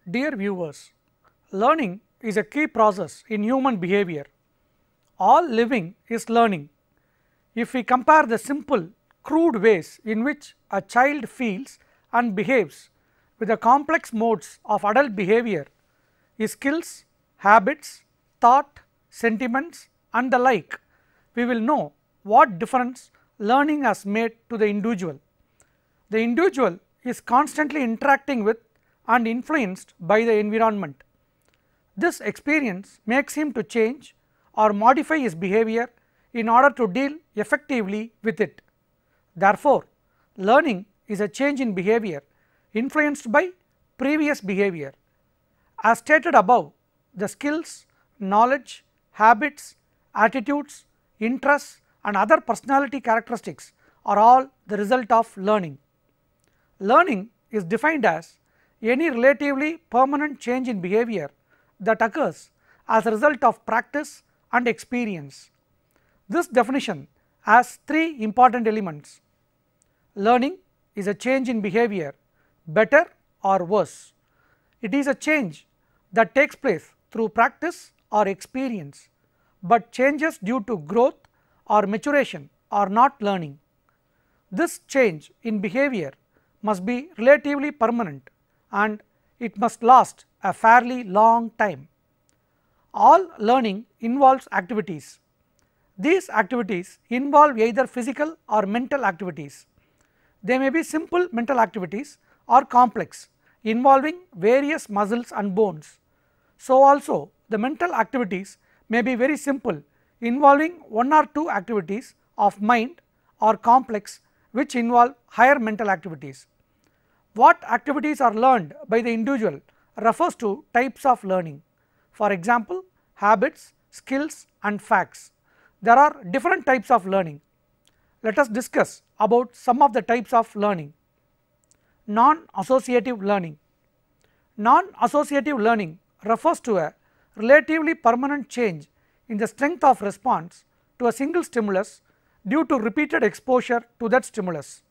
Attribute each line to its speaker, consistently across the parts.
Speaker 1: Dear viewers, learning is a key process in human behavior. All living is learning. If we compare the simple, crude ways in which a child feels and behaves with the complex modes of adult behavior, his skills, habits, thought, sentiments and the like, we will know what difference learning has made to the individual. The individual is constantly interacting with and influenced by the environment. This experience makes him to change or modify his behavior in order to deal effectively with it. Therefore, learning is a change in behavior influenced by previous behavior. As stated above, the skills, knowledge, habits, attitudes, interests and other personality characteristics are all the result of learning. Learning is defined as any relatively permanent change in behavior that occurs as a result of practice and experience. This definition has three important elements. Learning is a change in behavior, better or worse. It is a change that takes place through practice or experience, but changes due to growth or maturation are not learning. This change in behavior must be relatively permanent and it must last a fairly long time. All learning involves activities. These activities involve either physical or mental activities. They may be simple mental activities or complex, involving various muscles and bones. So also the mental activities may be very simple, involving one or two activities of mind, or complex, which involve higher mental activities. What activities are learned by the individual refers to types of learning. For example, habits, skills and facts. There are different types of learning. Let us discuss about some of the types of learning. Non-associative learning. Non-associative learning refers to a relatively permanent change in the strength of response to a single stimulus due to repeated exposure to that stimulus.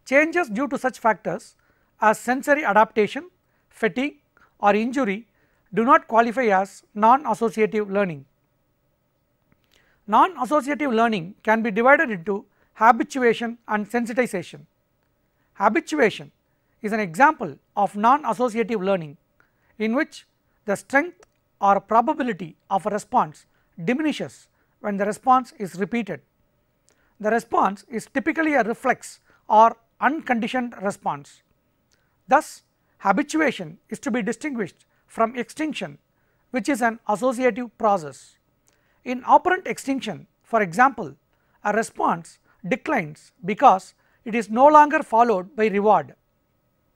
Speaker 1: Changes due to such factors as sensory adaptation, fatigue or injury do not qualify as non-associative learning. Non-associative learning can be divided into habituation and sensitization. Habituation is an example of non-associative learning in which the strength or probability of a response diminishes when the response is repeated. The response is typically a reflex or unconditioned response. Thus, habituation is to be distinguished from extinction, which is an associative process. In operant extinction, for example, a response declines because it is no longer followed by reward.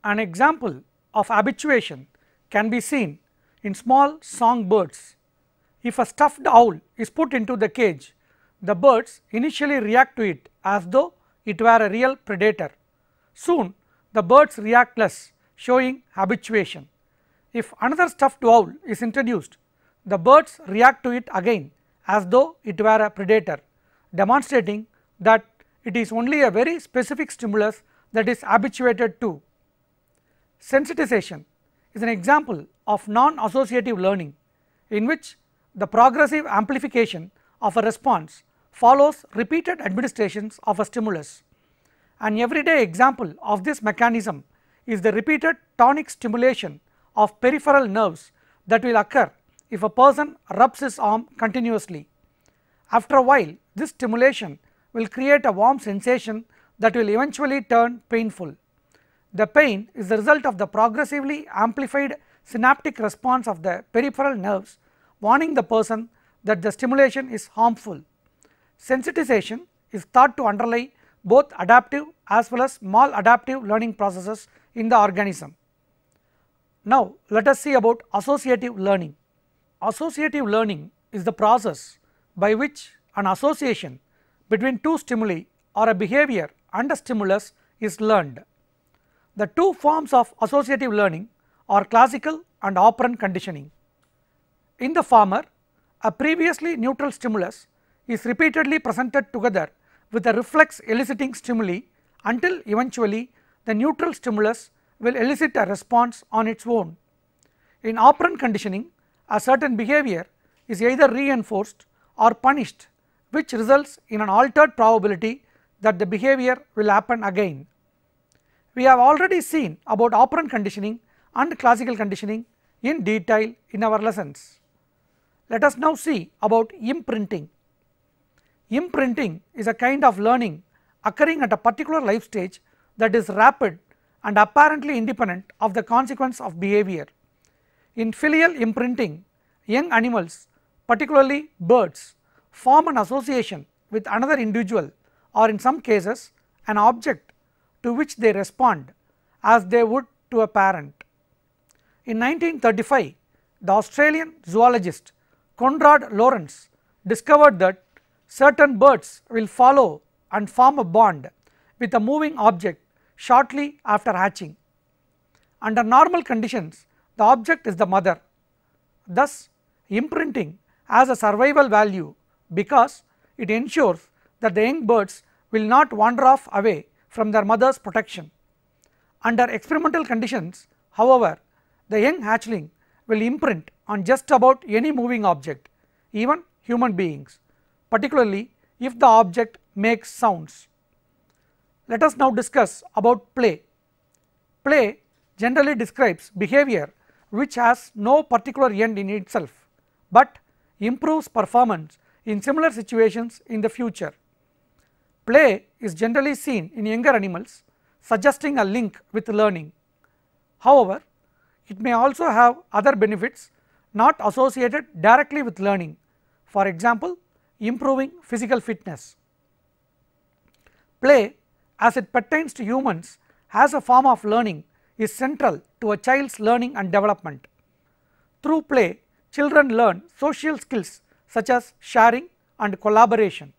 Speaker 1: An example of habituation can be seen in small songbirds. If a stuffed owl is put into the cage, the birds initially react to it as though it were a real predator. Soon the birds react less, showing habituation. If another stuffed owl is introduced, the birds react to it again as though it were a predator, demonstrating that it is only a very specific stimulus that is habituated to. Sensitization is an example of non-associative learning in which the progressive amplification of a response follows repeated administrations of a stimulus. An everyday example of this mechanism is the repeated tonic stimulation of peripheral nerves that will occur if a person rubs his arm continuously. After a while, this stimulation will create a warm sensation that will eventually turn painful. The pain is the result of the progressively amplified synaptic response of the peripheral nerves, warning the person that the stimulation is harmful. Sensitization is thought to underlie both adaptive as well as maladaptive learning processes in the organism. Now, let us see about associative learning. Associative learning is the process by which an association between two stimuli or a behavior and a stimulus is learned. The two forms of associative learning are classical and operant conditioning. In the former, a previously neutral stimulus is repeatedly presented together with a reflex eliciting stimuli until eventually the neutral stimulus will elicit a response on its own. In operant conditioning, a certain behavior is either reinforced or punished, which results in an altered probability that the behavior will happen again. We have already seen about operant conditioning and classical conditioning in detail in our lessons. Let us now see about imprinting. Imprinting is a kind of learning occurring at a particular life stage that is rapid and apparently independent of the consequence of behavior. In filial imprinting, young animals, particularly birds, form an association with another individual or in some cases an object to which they respond as they would to a parent. In 1935, the Australian zoologist Conrad Lorenz discovered that certain birds will follow and form a bond with a moving object shortly after hatching. Under normal conditions, the object is the mother. Thus, imprinting has a survival value because it ensures that the young birds will not wander off away from their mother's protection. Under experimental conditions, however, the young hatchling will imprint on just about any moving object, even human beings, particularly if the object makes sounds. Let us now discuss about play. Play generally describes behavior which has no particular end in itself, but improves performance in similar situations in the future. Play is generally seen in younger animals, suggesting a link with learning. However, it may also have other benefits not associated directly with learning, for example, improving physical fitness. Play, as it pertains to humans as a form of learning, is central to a child's learning and development. Through play, children learn social skills such as sharing and collaboration.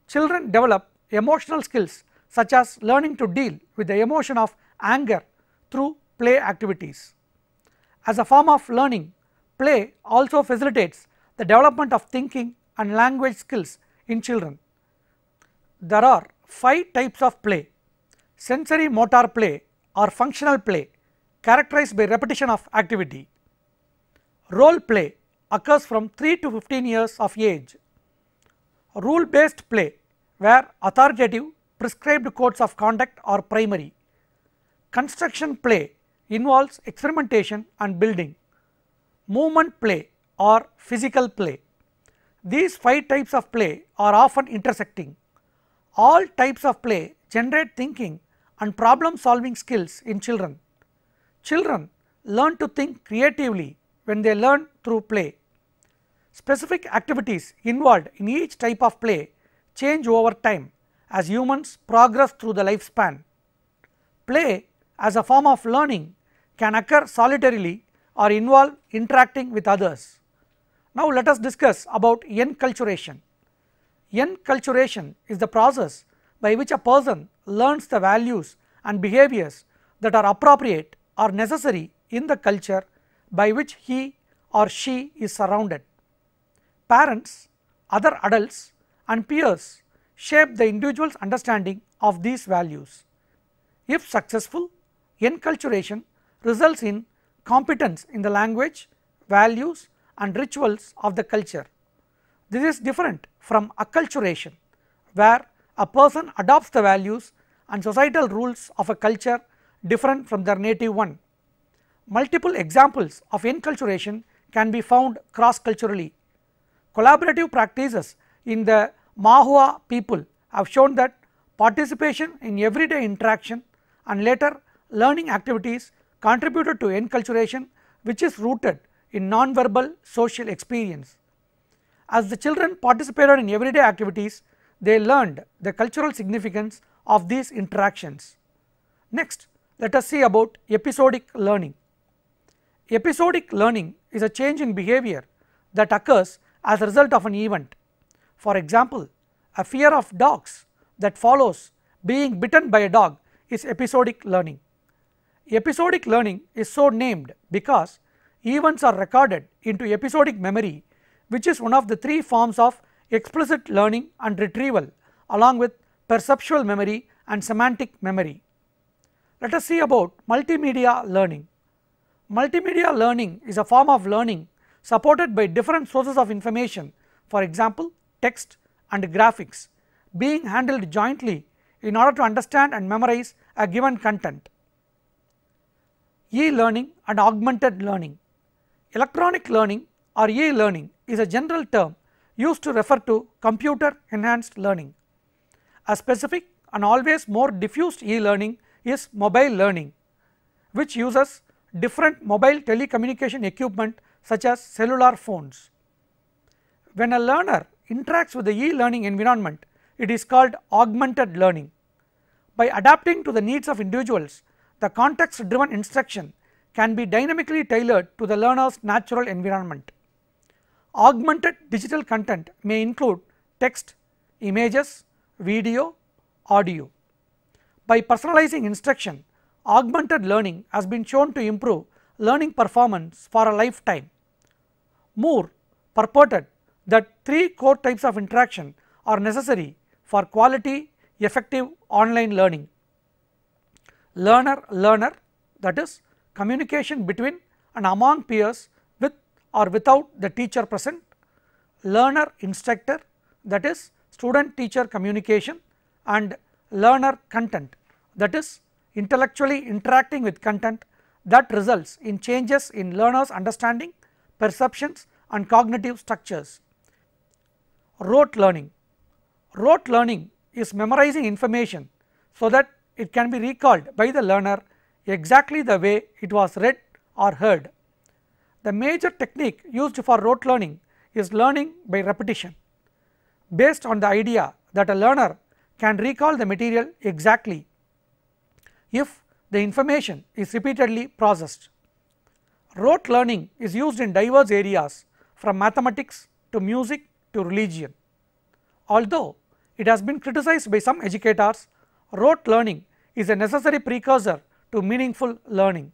Speaker 1: Children develop emotional skills such as learning to deal with the emotion of anger through play activities. As a form of learning, play also facilitates the development of thinking and language skills in children. There are 5 types of play: sensory motor play or functional play, characterized by repetition of activity. Role play occurs from 3 to 15 years of age. Rule based play, where authoritative prescribed codes of conduct are primary. Construction play involves experimentation and building. Movement play or physical play. These 5 types of play are often intersecting. All types of play generate thinking and problem solving skills in children. Children learn to think creatively when they learn through play. Specific activities involved in each type of play change over time as humans progress through the lifespan. Play as a form of learning can occur solitarily or involve interacting with others. Now let us discuss about enculturation. Enculturation is the process by which a person learns the values and behaviors that are appropriate or necessary in the culture by which he or she is surrounded. Parents, other adults and peers shape the individual's understanding of these values. If successful, enculturation results in competence in the language, values and rituals of the culture. This is different from acculturation, where a person adopts the values and societal rules of a culture different from their native one. Multiple examples of enculturation can be found cross-culturally. Collaborative practices in the Mahua people have shown that participation in everyday interaction and later learning activities contributed to enculturation, which is rooted in non-verbal social experience. As the children participated in everyday activities, they learned the cultural significance of these interactions. Next, let us see about episodic learning. Episodic learning is a change in behavior that occurs as a result of an event. For example, a fear of dogs that follows being bitten by a dog is episodic learning. Episodic learning is so named because events are recorded into episodic memory, which is one of the 3 forms of explicit learning and retrieval, along with perceptual memory and semantic memory. Let us see about multimedia learning. Multimedia learning is a form of learning supported by different sources of information, for example text and graphics, being handled jointly in order to understand and memorize a given content. E-learning and augmented learning. Electronic learning or e-learning is a general term used to refer to computer enhanced learning. A specific and always more diffused e-learning is mobile learning, which uses different mobile telecommunication equipment such as cellular phones. When a learner interacts with the e-learning environment, it is called augmented learning. By adapting to the needs of individuals, the context driven instruction can be dynamically tailored to the learner's natural environment. Augmented digital content may include text, images, video, audio. By personalizing instruction, augmented learning has been shown to improve learning performance for a lifetime. Moore purported that 3 core types of interaction are necessary for quality, effective online learning: learner-learner, that is communication between and among peers with or without the teacher present; learner-instructor, that is student-teacher communication; and learner-content, that is intellectually interacting with content that results in changes in learners' understanding, perceptions and cognitive structures. Rote learning. Rote learning is memorizing information so that it can be recalled by the learner exactly the way it was read or heard. The major technique used for rote learning is learning by repetition, based on the idea that a learner can recall the material exactly if the information is repeatedly processed. Rote learning is used in diverse areas from mathematics to music to religion. Although it has been criticized by some educators, rote learning is a necessary precursor to meaningful learning.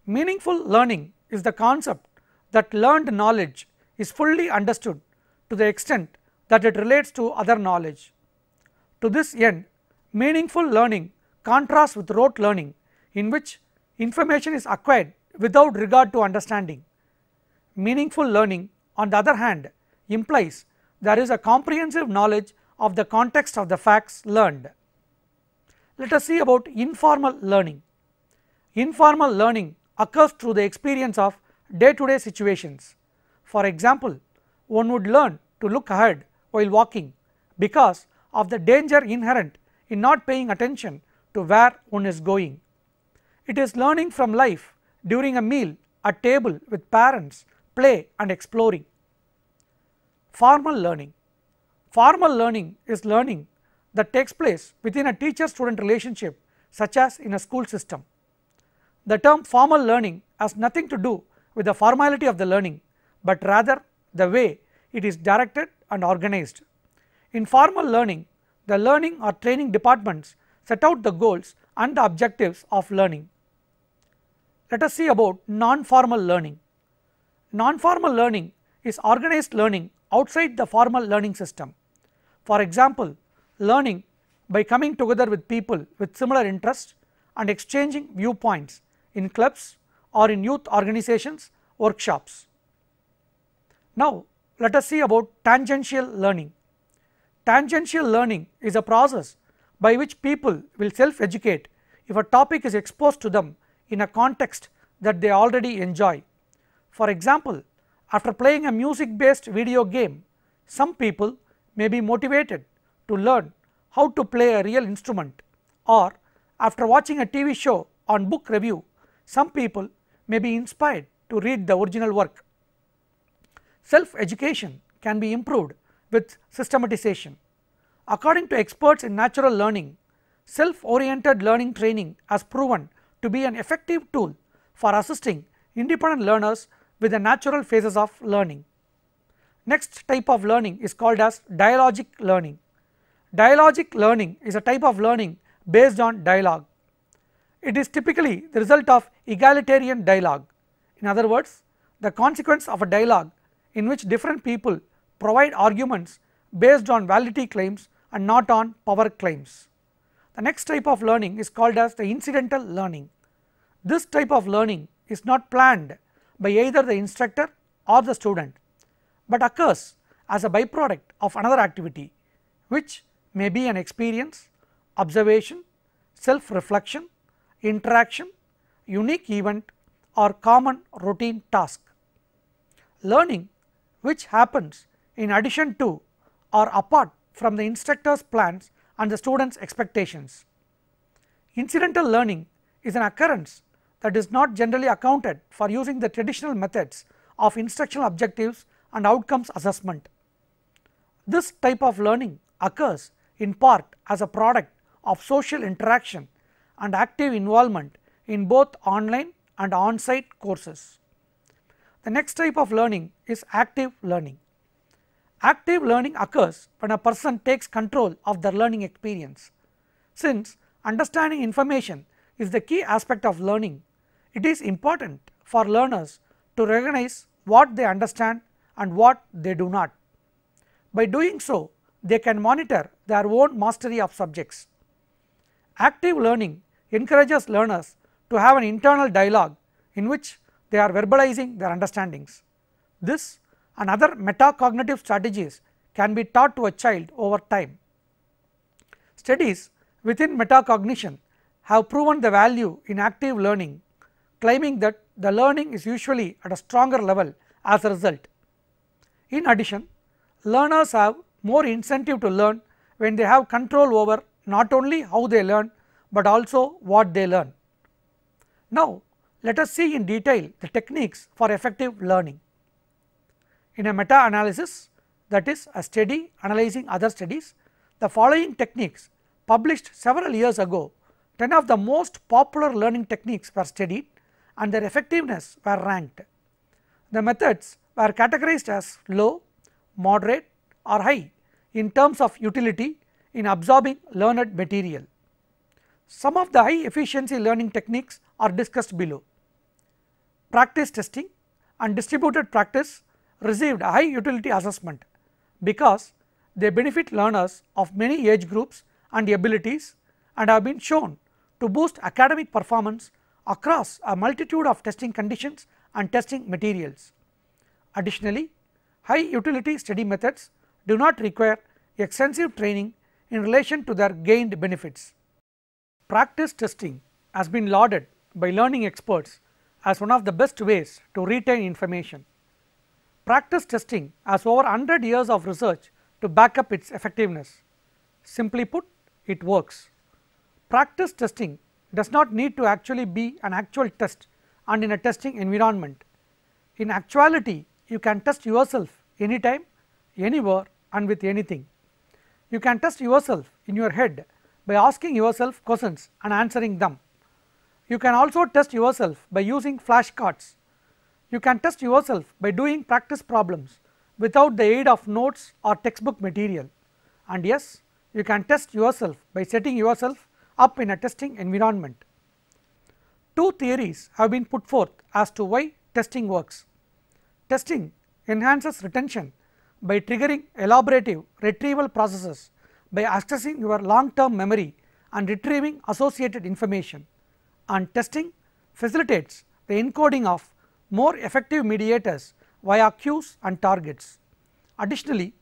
Speaker 1: Meaningful learning is the concept that learned knowledge is fully understood to the extent that it relates to other knowledge. To this end, meaningful learning contrasts with rote learning, in which information is acquired without regard to understanding. Meaningful learning, on the other hand, implies there is a comprehensive knowledge of the context of the facts learned. Let us see about informal learning. Informal learning occurs through the experience of day-to-day situations. For example, one would learn to look ahead while walking because of the danger inherent in not paying attention to where one is going. It is learning from life during a meal at table with parents, play and exploring. Formal learning. Formal learning is learning that takes place within a teacher-student relationship, such as in a school system. The term formal learning has nothing to do with the formality of the learning, but rather the way it is directed and organized. In formal learning, the learning or training departments set out the goals and the objectives of learning. Let us see about non-formal learning. Non-formal learning is organized learning outside the formal learning system. For example, learning by coming together with people with similar interests and exchanging viewpoints in clubs or in youth organizations, workshops. Now, let us see about tangential learning. Tangential learning is a process by which people will self-educate if a topic is exposed to them in a context that they already enjoy. For example, after playing a music-based video game, some people may be motivated to learn how to play a real instrument, or after watching a TV show on book review, some people may be inspired to read the original work. Self-education can be improved with systematization. According to experts in natural learning, self-oriented learning training has proven to be an effective tool for assisting independent learners with the natural phases of learning. Next type of learning is called as dialogic learning. Dialogic learning is a type of learning based on dialogue. It is typically the result of egalitarian dialogue. In other words, the consequence of a dialogue in which different people provide arguments based on validity claims and not on power claims. The next type of learning is called as the incidental learning. This type of learning is not planned by either the instructor or the student, but occurs as a byproduct of another activity, which may be an experience, observation, self-reflection, interaction, unique event, or common routine task. Learning which happens in addition to or apart from the instructor's plans and the student's expectations. Incidental learning is an occurrence that is not generally accounted for using the traditional methods of instructional objectives and outcomes assessment. This type of learning occurs in part as a product of social interaction and active involvement in both online and on-site courses. The next type of learning is active learning. Active learning occurs when a person takes control of their learning experience. Since understanding information is the key aspect of learning, it is important for learners to recognize what they understand and what they do not. By doing so, they can monitor their own mastery of subjects. Active learning encourages learners to have an internal dialogue in which they are verbalizing their understandings. This and other metacognitive strategies can be taught to a child over time. Studies within metacognition have proven the value in active learning, claiming that the learning is usually at a stronger level as a result. In addition, learners have more incentive to learn when they have control over not only how they learn but also what they learn. Now, let us see in detail the techniques for effective learning. In a meta-analysis, that is a study analyzing other studies, the following techniques published several years ago, 10 of the most popular learning techniques were studied and their effectiveness were ranked. The methods were categorized as low, moderate or high in terms of utility in absorbing learned material. Some of the high efficiency learning techniques are discussed below. Practice testing and distributed practice received a high utility assessment because they benefit learners of many age groups and abilities and have been shown to boost academic performance across a multitude of testing conditions and testing materials. Additionally, high utility study methods do not require extensive training in relation to their gained benefits. Practice testing has been lauded by learning experts as one of the best ways to retain information. Practice testing has over 100 years of research to back up its effectiveness. Simply put, it works. Practice testing does not need to actually be an actual test and in a testing environment. In actuality, you can test yourself anytime, anywhere and with anything. You can test yourself in your head by asking yourself questions and answering them. You can also test yourself by using flashcards. You can test yourself by doing practice problems without the aid of notes or textbook material. And yes, you can test yourself by setting yourself up in a testing environment. Two theories have been put forth as to why testing works. Testing enhances retention by triggering elaborative retrieval processes by accessing your long-term memory and retrieving associated information, and testing facilitates the encoding of more effective mediators via cues and targets. Additionally,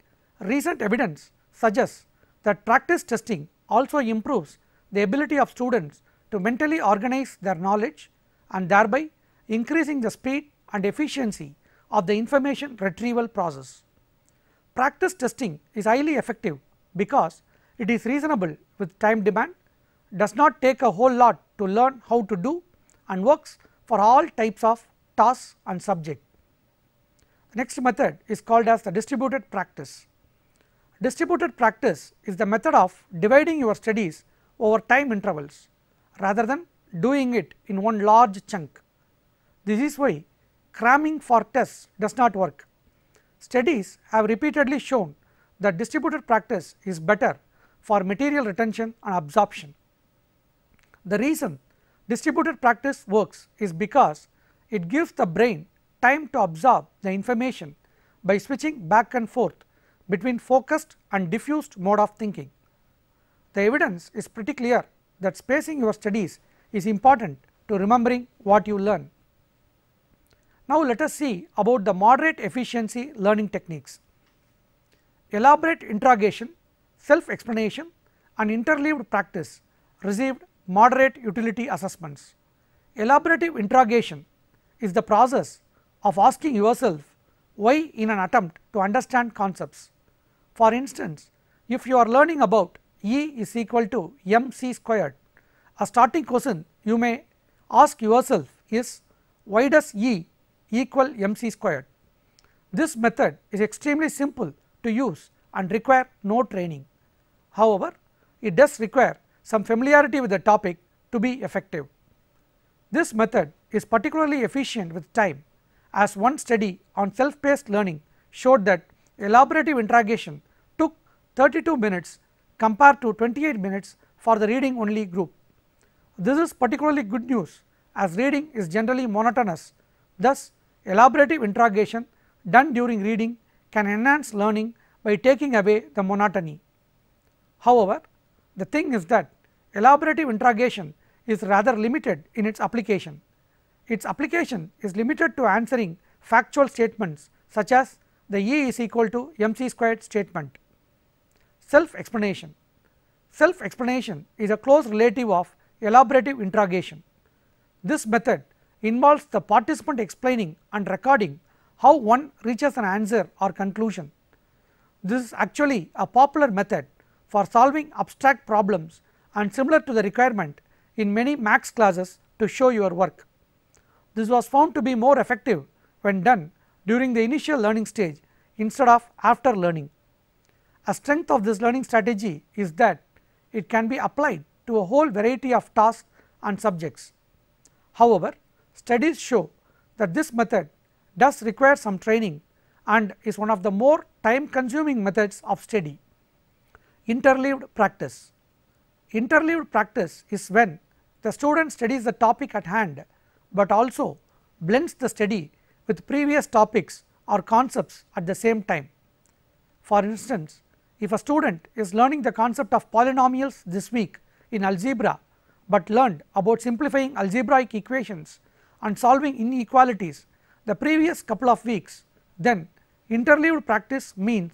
Speaker 1: recent evidence suggests that practice testing also improves the ability of students to mentally organize their knowledge and thereby increasing the speed and efficiency of the information retrieval process. Practice testing is highly effective because it is reasonable with time demand, does not take a whole lot to learn how to do, and works for all types of tasks and subject. The next method is called as the distributed practice. Distributed practice is the method of dividing your studies over time intervals rather than doing it in one large chunk. This is why cramming for tests does not work. Studies have repeatedly shown that distributed practice is better for material retention and absorption. The reason distributed practice works is because it gives the brain time to absorb the information by switching back and forth between focused and diffused mode of thinking. the evidence is pretty clear that spacing your studies is important to remembering what you learn. Now let us see about the moderate efficiency learning techniques. Elaborate interrogation, self-explanation and interleaved practice received moderate utility assessments. Elaborative interrogation is the process of asking yourself why in an attempt to understand concepts. For instance, if you are learning about E is equal to mc squared, a starting question you may ask yourself is why does E equal mc squared. This method is extremely simple to use and require no training. However, it does require some familiarity with the topic to be effective. This method is particularly efficient with time, as one study on self-paced learning showed that elaborative interrogation took 32 minutes compared to 28 minutes for the reading only group. This is particularly good news as reading is generally monotonous. Thus, elaborative interrogation done during reading can enhance learning by taking away the monotony. However, the thing is that elaborative interrogation is rather limited in its application. Its application is limited to answering factual statements such as the E is equal to mc squared statement. Self-explanation. Self-explanation is a close relative of elaborative interrogation. This method involves the participant explaining and recording how one reaches an answer or conclusion. This is actually a popular method for solving abstract problems and similar to the requirement in many maths classes to show your work. This was found to be more effective when done during the initial learning stage instead of after learning. A strength of this learning strategy is that it can be applied to a whole variety of tasks and subjects. However, studies show that this method does require some training and is one of the more time consuming methods of study. Interleaved practice. Interleaved practice is when the student studies the topic at hand, but also blends the study with previous topics or concepts at the same time. For instance, if a student is learning the concept of polynomials this week in algebra, but learned about simplifying algebraic equations and solving inequalities the previous couple of weeks, then interleaved practice means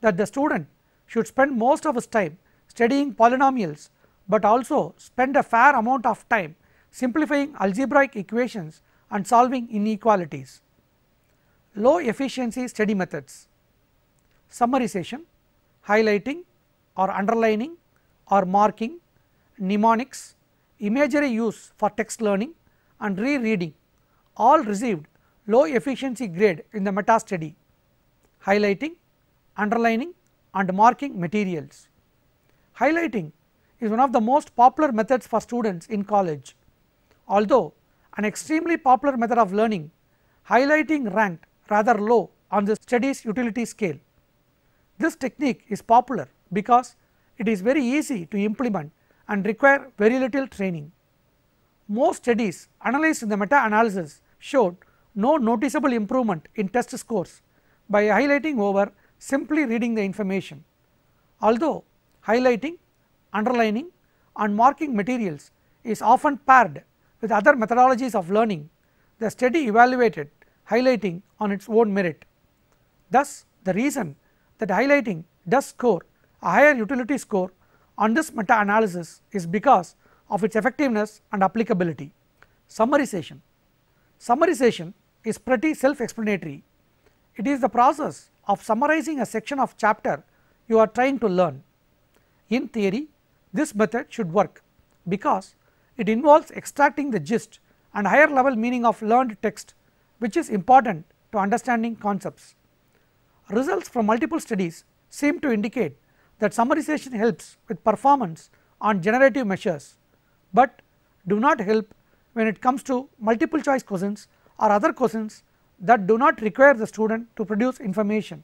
Speaker 1: that the student should spend most of his time studying polynomials, but also spend a fair amount of time simplifying algebraic equations and solving inequalities. Low efficiency study methods. Summarization, highlighting or underlining or marking, mnemonics, imagery use for text learning and rereading all received low efficiency grade in the meta study. Highlighting, underlining and marking materials. Highlighting is one of the most popular methods for students in college. Although an extremely popular method of learning, highlighting ranked rather low on the study's utility scale. This technique is popular because it is very easy to implement and require very little training. Most studies analyzed in the meta-analysis showed no noticeable improvement in test scores by highlighting over simply reading the information. Although highlighting, underlining and marking materials is often paired with other methodologies of learning, the study evaluated highlighting on its own merit. Thus, the reason that highlighting does score a higher utility score on this meta-analysis is because of its effectiveness and applicability. Summarization. Summarization is pretty self-explanatory. It is the process of summarizing a section of chapter you are trying to learn. In theory, this method should work because it involves extracting the gist and higher level meaning of learned text, which is important to understanding concepts. Results from multiple studies seem to indicate that summarization helps with performance on generative measures, but do not help when it comes to multiple choice questions or other questions that do not require the student to produce information.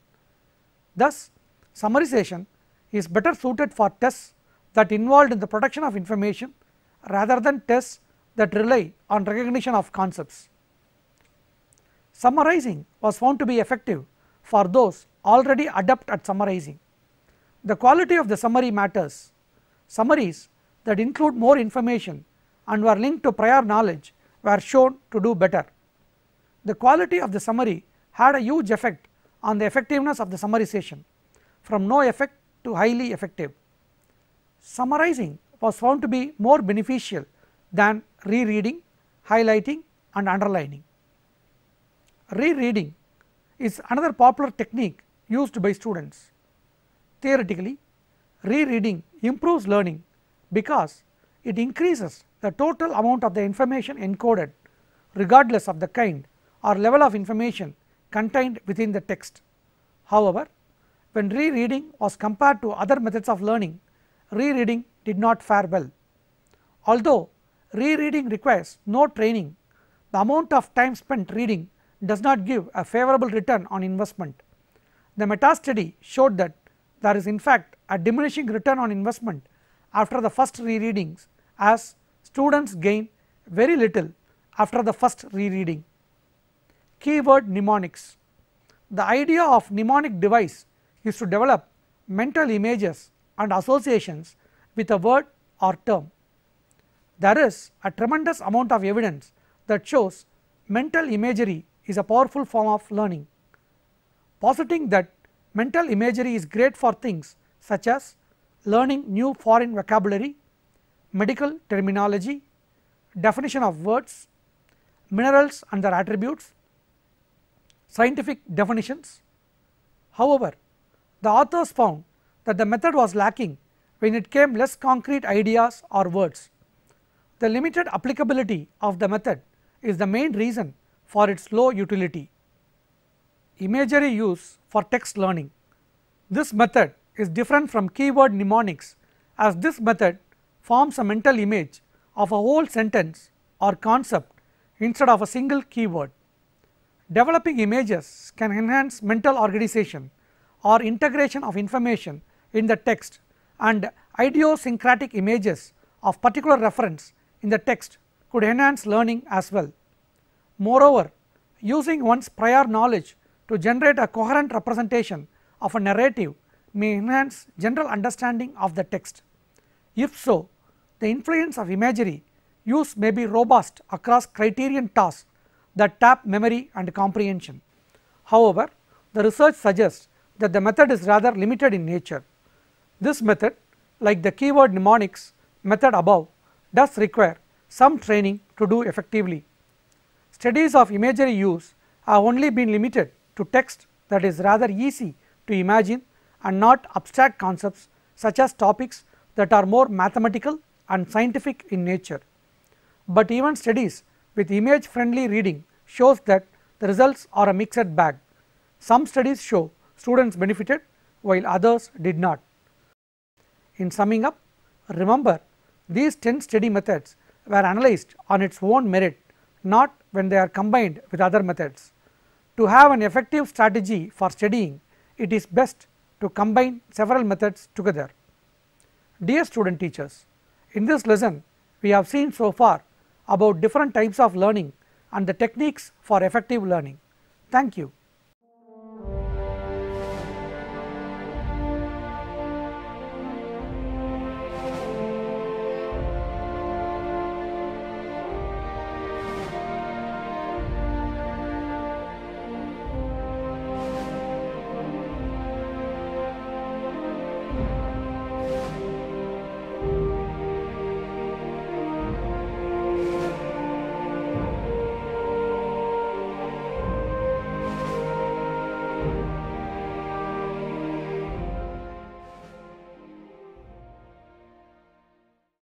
Speaker 1: Thus, summarization is better suited for tests that involved in the production of information rather than tests that rely on recognition of concepts. Summarizing was found to be effective for those already adept at summarizing. The quality of the summary matters. summaries that include more information and were linked to prior knowledge were shown to do better. The quality of the summary had a huge effect on the effectiveness of the summarization, from no effect to highly effective. Summarizing was found to be more beneficial than rereading, highlighting and underlining. Rereading is another popular technique used by students. Theoretically, rereading improves learning because it increases the total amount of the information encoded regardless of the kind or level of information contained within the text. However, when rereading was compared to other methods of learning, rereading did not fare well. Although rereading requires no training, the amount of time spent reading does not give a favorable return on investment. The meta-study showed that there is in fact a diminishing return on investment after the first rereadings, as students gain very little after the first rereading. Keyword mnemonics. The idea of mnemonic device is to develop mental images and associations with a word or term. There is a tremendous amount of evidence that shows mental imagery is a powerful form of learning. Positing that mental imagery is great for things such as learning new foreign vocabulary, medical terminology, definition of words, minerals and their attributes, scientific definitions. However, the authors found that the method was lacking when it came less concrete ideas or words. The limited applicability of the method is the main reason for its low utility. Imagery use for text learning. This method is different from keyword mnemonics, as this method forms a mental image of a whole sentence or concept instead of a single keyword. Developing images can enhance mental organization or integration of information in the text, and idiosyncratic images of particular reference in the text could enhance learning as well. Moreover, using one's prior knowledge to generate a coherent representation of a narrative may enhance general understanding of the text. If so, the influence of imagery use may be robust across criterion tasks that tap memory and comprehension. However, the research suggests that the method is rather limited in nature. This method, like the keyword mnemonics method above, does require some training to do effectively. Studies of imagery use have only been limited to text that is rather easy to imagine and not abstract concepts such as topics that are more mathematical and scientific in nature. But even studies with image friendly reading shows that the results are a mixed bag. Some studies show students benefited while others did not. In summing up, remember, these 10 study methods were analyzed on its own merit, not when they are combined with other methods. To have an effective strategy for studying, it is best to combine several methods together. Dear student teachers, in this lesson we have seen so far about different types of learning and the techniques for effective learning. Thank you.